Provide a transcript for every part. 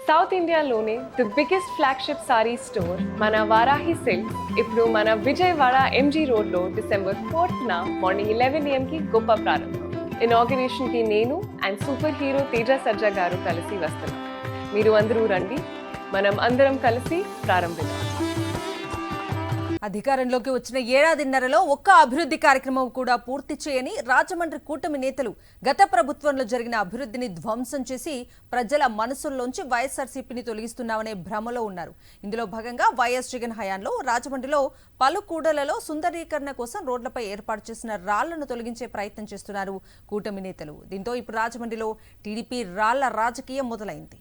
South ఇండియాలోనే the biggest flagship sorry store మన Varahi silks ఇప్పుడు మన విజయవాడ ఎంజీ రోడ్లో December 4th మార్నింగ్ 11 AM కి గొప్ప ప్రారంభం. ఇనాగరేషన్ కి నేను అండ్ సూపర్ హీరో తేజ సజ్జా గారు కలిసి వస్తున్నాం. మీరు అందరూ రండి, మనం అందరం కలిసి ప్రారంభిద్దాం. అధికారంలోకి వచ్చిన ఏడాదిన్నరలో ఒక్క అభివృద్ధి కార్యక్రమం కూడా పూర్తి చేయని రాజమండ్రి కూటమి నేతలు గత ప్రభుత్వంలో జరిగిన అభివృద్ధిని ధ్వంసం చేసి ప్రజల మనసుల్లోంచి వైఎస్ఆర్సీపీని తొలగిస్తున్నామనే భ్రమలో ఉన్నారు. ఇందులో భాగంగా వైఎస్ జగన్ హయాంలో రాజమండ్రిలో పలు కూడలలో సుందరీకరణ కోసం రోడ్లపై ఏర్పాటు చేసిన రాళ్లను తొలగించే ప్రయత్నం చేస్తున్నారు కూటమి నేతలు. దీంతో ఇప్పుడు రాజమండ్రిలో టీడీపీ రాళ్ల రాజకీయం మొదలైంది.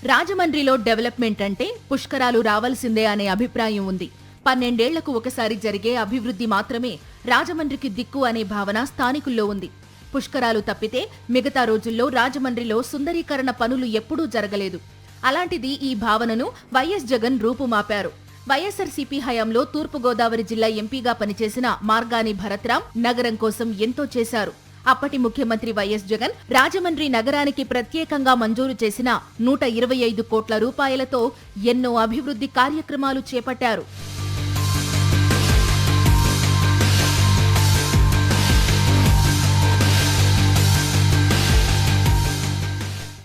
రాజమండ్రిలో డెవలప్మెంట్ అంటే పుష్కరాలు రావాల్సిందే అనే అభిప్రాయం ఉంది. 12 ఏళ్లకు ఒకసారి జరిగే అభివృద్ధి మాత్రమే రాజమండ్రికి దిక్కు అనే భావన స్థానికుల్లో ఉంది. పుష్కరాలు తప్పితే మిగతా రోజుల్లో రాజమండ్రిలో సుందరీకరణ పనులు ఎప్పుడూ జరగలేదు. అలాంటిది ఈ భావనను వైఎస్ జగన్ రూపుమాపారు. వైఎస్ఆర్సీపీ హయాంలో తూర్పుగోదావరి జిల్లా ఎంపీగా పనిచేసిన మార్గాని భరత్రాం నగరం కోసం ఎంతో చేశారు. అప్పటి ముఖ్యమంత్రి వైఎస్ జగన్ రాజమండ్రి నగరానికి ప్రత్యేకంగా మంజూరు చేసిన 125 కోట్ల రూపాయలతో ఎన్నో అభివృద్ధి కార్యక్రమాలు చేపట్టారు.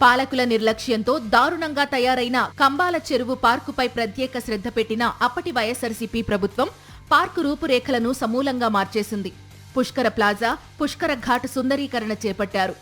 పాలకుల నిర్లక్ష్యంతో దారుణంగా తయారైన కంబాల చెరువు పార్కుపై ప్రత్యేక శ్రద్ధ పెట్టిన అప్పటి వైఎస్ఆర్సీపీ ప్రభుత్వం పార్కు రూపురేఖలను సమూలంగా మార్చేసింది. పుష్కర ప్లాజా, పుష్కర ఘాట్ సుందరీకరణ చేపట్టారు.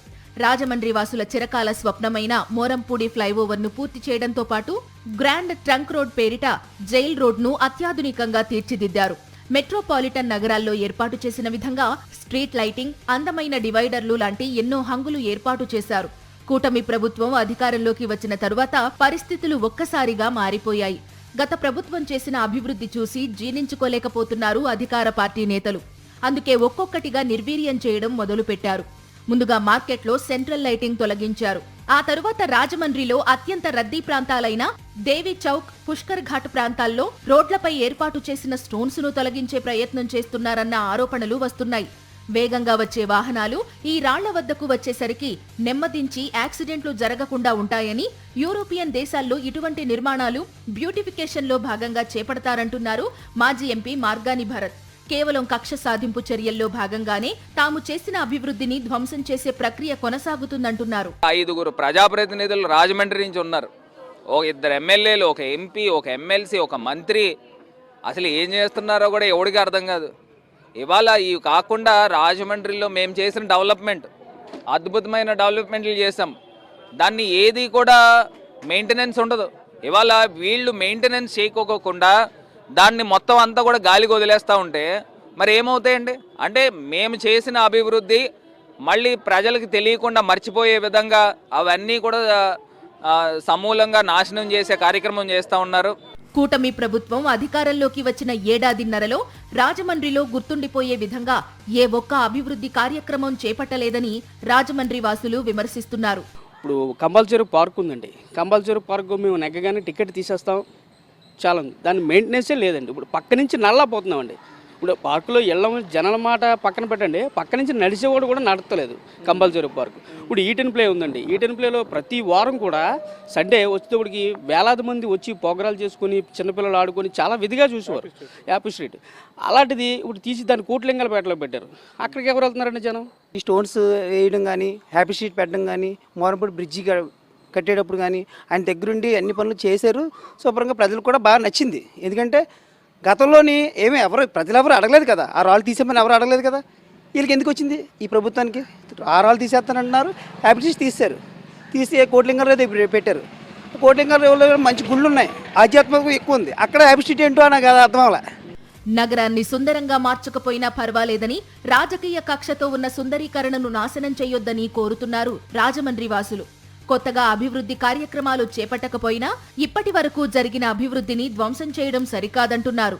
రాజమండ్రి వాసుల చిరకాల స్వప్నమైన మోరంపూడి ఫ్లైఓవర్ను పూర్తి చేయడంతో పాటు గ్రాండ్ ట్రంక్ రోడ్ పేరిట జైల్ రోడ్ను అత్యాధునికంగా తీర్చిదిద్దారు. మెట్రోపాలిటన్ నగరాల్లో ఏర్పాటు చేసిన విధంగా స్ట్రీట్ లైటింగ్, అందమైన డివైడర్లు లాంటి ఎన్నో హంగులు ఏర్పాటు చేశారు. కూటమి ప్రభుత్వం అధికారంలోకి వచ్చిన తరువాత పరిస్థితులు ఒక్కసారిగా మారిపోయాయి. గత ప్రభుత్వం చేసిన అభివృద్ధి చూసి జీర్ణించుకోలేకపోతున్నారు అధికార పార్టీ నేతలు. అందుకే ఒక్కొక్కటిగా నిర్వీర్యం చేయడం మొదలుపెట్టారు. ముందుగా మార్కెట్లో సెంట్రల్ లైటింగ్ తొలగించారు. ఆ తరువాత రాజమండ్రిలో అత్యంత రద్దీ ప్రాంతాలైన దేవి చౌక్, పుష్కర్ ఘాట్ ప్రాంతాల్లో రోడ్లపై ఏర్పాటు చేసిన స్టోన్స్ ను తొలగించే ప్రయత్నం చేస్తున్నారన్న ఆరోపణలు వస్తున్నాయి. వేగంగా వచ్చే వాహనాలు ఈ రాళ్ల వద్దకు వచ్చేసరికి నెమ్మదించి యాక్సిడెంట్లు జరగకుండా ఉంటాయని యూరోపియన్ దేశాల్లో ఇటువంటి నిర్మాణాలు బ్యూటిఫికేషన్లో భాగంగా చేపడతారంటున్నారు మాజీ ఎంపీ మార్గాని భరత్. కేవలం కక్ష సాధింపు చర్యల్లో భాగంగానే తాము చేసిన అభివృద్ధిని ధ్వంసం చేసే ప్రక్రియ కొనసాగుతుందంటున్నారు. 5 ప్రజాప్రతినిధులు రాజమండ్రి నుంచి ఉన్నారు. 2 ఎమ్మెల్యేలు, 1 ఎంపీ, 1 ఎమ్మెల్సీ, 1 మంత్రి. అసలు ఏం చేస్తున్నారో కూడా ఎవరికి అర్థం కాదు. ఇవాళ ఇవి కాకుండా రాజమండ్రిలో మేము చేసిన డెవలప్మెంట్, అద్భుతమైన డెవలప్మెంట్లు చేసాం. దాన్ని ఏది కూడా మెయింటెనెన్స్ ఉండదు. ఇవాళ వీళ్ళు మెయింటెనెన్స్ చేయకోకుండా దాన్ని మొత్తం అంతా కూడా గాలికి వదిలేస్తూ ఉంటే మరి ఏమవుతాయండి? అంటే మేము చేసిన అభివృద్ధి మళ్ళీ ప్రజలకు తెలియకుండా మర్చిపోయే విధంగా అవన్నీ కూడా సమూలంగా నాశనం చేసే కార్యక్రమం చేస్తూ ఉన్నారు. కూటమి ప్రభుత్వం అధికారంలోకి వచ్చిన ఏడాదిన్నరలో రాజమండ్రిలో గుర్తుండిపోయే విధంగా ఏ ఒక్క అభివృద్ధి కార్యక్రమం చేపట్టలేదని రాజమండ్రి వాసులు విమర్శిస్తున్నారు. ఇప్పుడు కంబాల పార్క్ ఉందండి. కంబాల పార్క్ మేము నెగ్గగానే టికెట్ తీసేస్తాం, చాలా దాని మెయింటెనెన్సే లేదండి. ఇప్పుడు పక్క నుంచి నల్లా పోతున్నామండి. ఇప్పుడు పార్కులో వెళ్ళం, జనాల మాట పక్కన పెట్టండి, పక్క నుంచి నడిచేవాడు కూడా నడతలేదు కంబాల పార్క్. ఇప్పుడు ఈటెన్ ప్లే ఉందండి. ఈటెన్ ప్లేలో ప్రతి వారం కూడా సండే వచ్చేటప్పటికి వేలాది మంది వచ్చి ప్రోగ్రాలు చేసుకొని చిన్నపిల్లలు ఆడుకొని చాలా విధిగా చూసేవారు యాపీ స్ట్రీట్. అలాంటిది ఇప్పుడు తీసి దాన్ని కోట్లింగాలపేటలో పెట్టారు. అక్కడికి ఎవరు వెళ్తున్నారండి జనం? ఈ స్టోన్స్ వేయడం కానీ, హ్యాపీ స్ట్రీట్ పెట్టడం కానీ, మోరంపూడి బ్రిడ్జి కట్టేటప్పుడు కానీ ఆయన దగ్గరుండి అన్ని పనులు చేశారు. శుభ్రంగా ప్రజలకు కూడా బాగా నచ్చింది. ఎందుకంటే గతంలోని ప్రజలు ఎవరు అడగలేదు కదా, ఆ రాళ్ళు తీసేమని ఎవరు అడగలేదు కదా. వీళ్ళకి ఎందుకు వచ్చింది ఈ ప్రభుత్వానికి? ఆ రాళ్ళు తీసేస్తానంటున్నారు, హ్యాపీ స్ట్రీట్ తీశారు. తీసి కోట్లింగాలు పెట్టారు. కోట్లింగాలు మంచి గుళ్ళు ఉన్నాయి, ఆధ్యాత్మికం ఎక్కువ ఉంది. అక్కడ హ్యాపీ స్ట్రీట్ ఏంటో నాకు అర్థం అవ్వలే. నగరాన్ని సుందరంగా మార్చకపోయినా పర్వాలేదని, రాజకీయ కక్షతో ఉన్న సుందరీకరణను నాశనం చేయొద్దని కోరుతున్నారు రాజమండ్రి వాసులు. కొత్తగా అభివృద్ధి కార్యక్రమాలు చేపట్టకపోయినా ఇప్పటి వరకు జరిగిన అభివృద్ధిని ధ్వంసం చేయడం సరికాదంటున్నారు.